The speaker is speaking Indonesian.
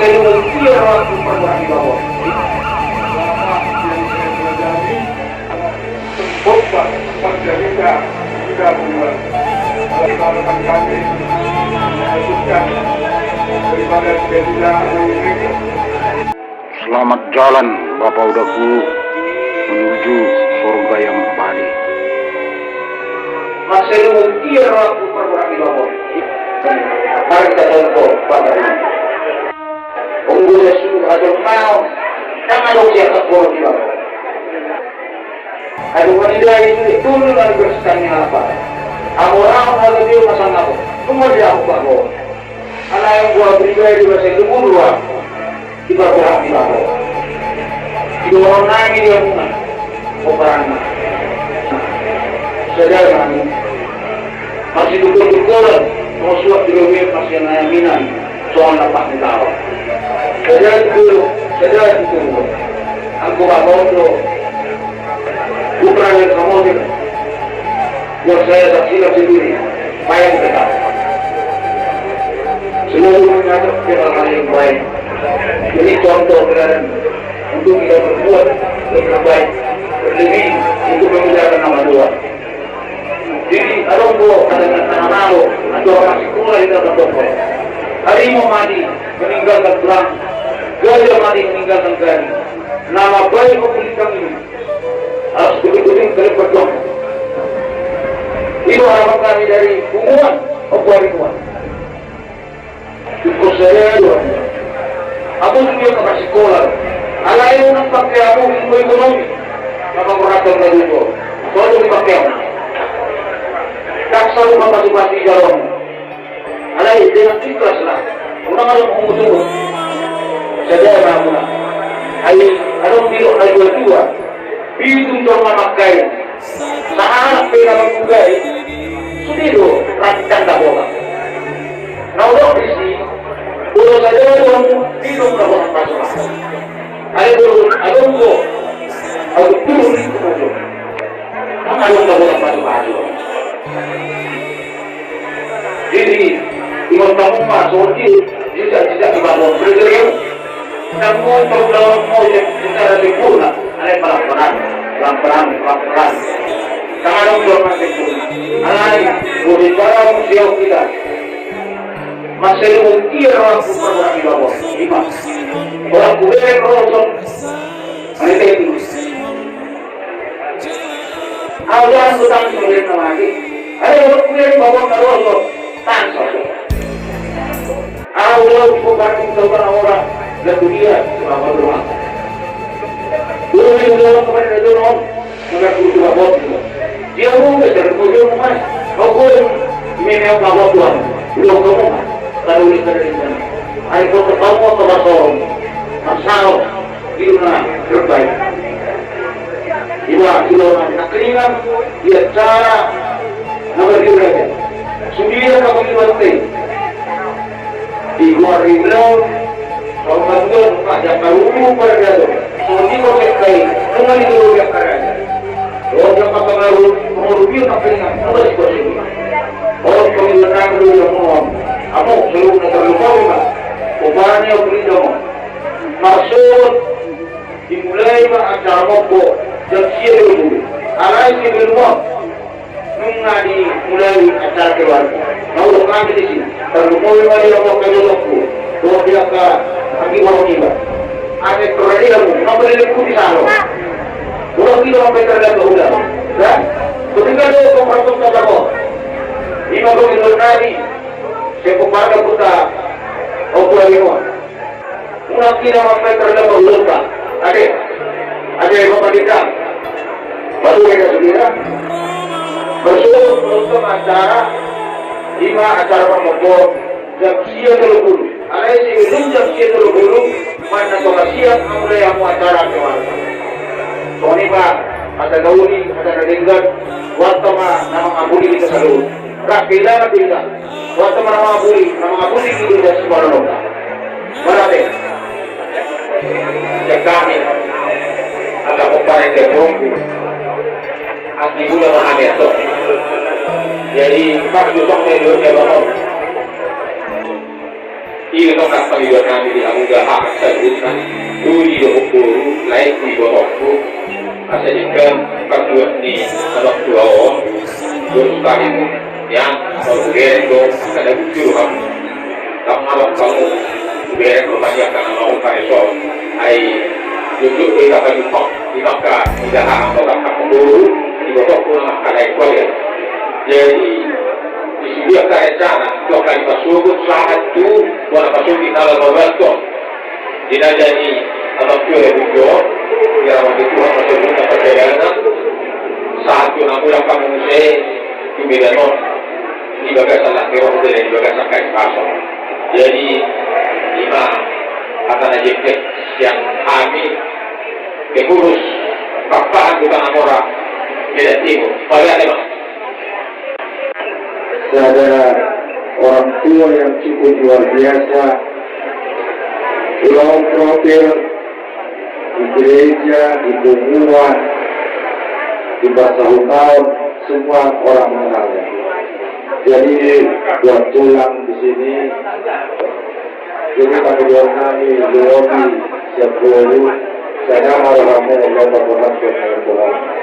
masih mengkira waktu pernah di bawah. Bapak Panjalita sudah buat rekan kami melanjutkan daripada jadilah mereka. Selamat jalan Bapak Udaku menuju surga yang abadi. Masih mengkira waktu pernah di bawah. Mari kita contoh pada ini. Unggul Yesus atau mau jangan lupa siapa pun di bawah. Aduh wanita itu dulu lagi bersetannya apa? Orang kalau dia pasang apa? Kemudian aku bawa. Anak yang gua pribadi bahasa itu dua. Kita berhak di bawah. Itu orang lagi dia bunga. Operan. Saudara masih dukul-dukulan. Mau suap di rumah masih nayaminan soal lapak di tahu. Saudara itu. Aku bawa itu. Bukan yang kamu yang saya saksikan sendiri, bayang tetap. Seluruh mengatur hal yang baik. Ini contoh keadaan untuk kita berbuat lebih baik, berlebih untuk memuliakan nama Tuhan. Jadi, aronggo dengan tanah malu atau orang sekolah di dalam toko. Harimau mati meninggalkan tulang, gajah mati meninggalkan garing. Nama baik memulihkan ini. Harus betul-betul kalian berjuang. Itu harapan kami dari hubungan hubungan. Cukup saya doa. Aku juga ke sekolah. Alai unang pakai aku ilmu ekonomi. Maka perhatian dari itu. Soalnya dipakai aku. Tak selalu memasuki jalan. Alai dengan ikhlas lah. Unang ada mengutuk. Saya mahu. Alai ada bilok lagi dua. Itu cuma makai saat pernah menggugai sudah itu racikan tak bohong. Naudok di sini udah saja dong hidup tak bohong pasal. Ayo go aku turun itu aja. Kamu tak bohong pasal. Jadi imam kamu masuk tidak dibangun berdiri. Namun kalau mau secara sempurna, ada pelan-pelan. Sekarang belum masih sempurna. Ada berbicara usia kita. Masih mungkin waktu pernah di bawah. Imam. Orang kuliah rosok. Mereka itu. Awalan hutang sulit lagi. Ada orang kuliah di bawah rosok. Tansok. Awalan bukan untuk orang. Dan dunia selama berlaku. Dulu yang dalam kepada itu non, mengaku dua bot itu. Dia mungkin dari kujur mas, kau ini yang bawa tuan, belum kamu mas, kalau ini dari sana. Ayo ketemu ke pasong, masal, itu nak terbaik. Ibu nak keringan, dia cara nama dia berada. Sendiri kamu dibantai. Di luar ribuan. Kalau betul ada kamu pada dia, seperti kau sekai, dengan itu dia kerja. Kalau dia kata baru, mau rupiah tak keringan, apa sih kau sini? Kalau pemilihan dulu yang mau, kamu selalu nak terlupa memang. Ubarnya beri dong. Maksud dimulai acara moko dan siapa dulu. Alai si belum mengadi mulai acara keluarga. Mau kami di sini. Terlupa memang dia mau kerja moko. Kalau dia Aquí vamos a ir. A ver, correríamos, no ponerle putizado. Uno aquí no va a meter la columna. ¿Verdad? Tú tinggal dulu kompartum kata kau. Lima kau itu nari. Saya kumparkan puta. Oku lagi mau. Uno aquí no va a meter la columna. Ada yang memandangkan. Baru kita sendiri. Bersyukur untuk acara. 5 acara pemukul. Jam siang dulu. Alai si belum jam siang dulu. Mana toka siang mulai yang acara keluarga. Soalnya pak, ada gauli, ada nadenggat. Waktu nama ngabuli kita selalu. Kailangan kita. Waktu nama ngabuli kita dari sekolah lokal. Berapa? Cek kami. Agak kumparin ke perunggu. Asli gula mengambil itu. Jadi, Pak Yusuf dari dunia bapak. Io non appaio kami di Amuga Haksa Bukan, Duri do Ukuru, Laik di Bawahku, Asadikan, Katuat ni Anak Tuao, Terus kami yang bergereng do, Kada Kuturuham, Tamalak kamu, Gereng kebanyakan mau kaiso, Ai, Yuduk kita kajupang, Di maka, Tidak hak atau hak Ukuru, Di Bawahku nama kalai kualian. Jadi, dia rencana itu akan dipasukkan saat itu wala pasukin dalam membantu tidak jadi anak cuy video yang waktu itu masukkan perjalanan saat itu namun yang kamu musai itu beda non di bagasan laki orang di bagasan kais pasang jadi lima kata najib yang kami kegurus kapan bukan orang beda timur pada lima Ada orang tua yang cukup luar biasa, pulau profil di gereja, di pemuan, di Basahunau, semua orang mengenalnya. Jadi buat tulang di sini, jadi kami kami Yogi siap dulu, saya harap Allah berkenan dengan Tuhan.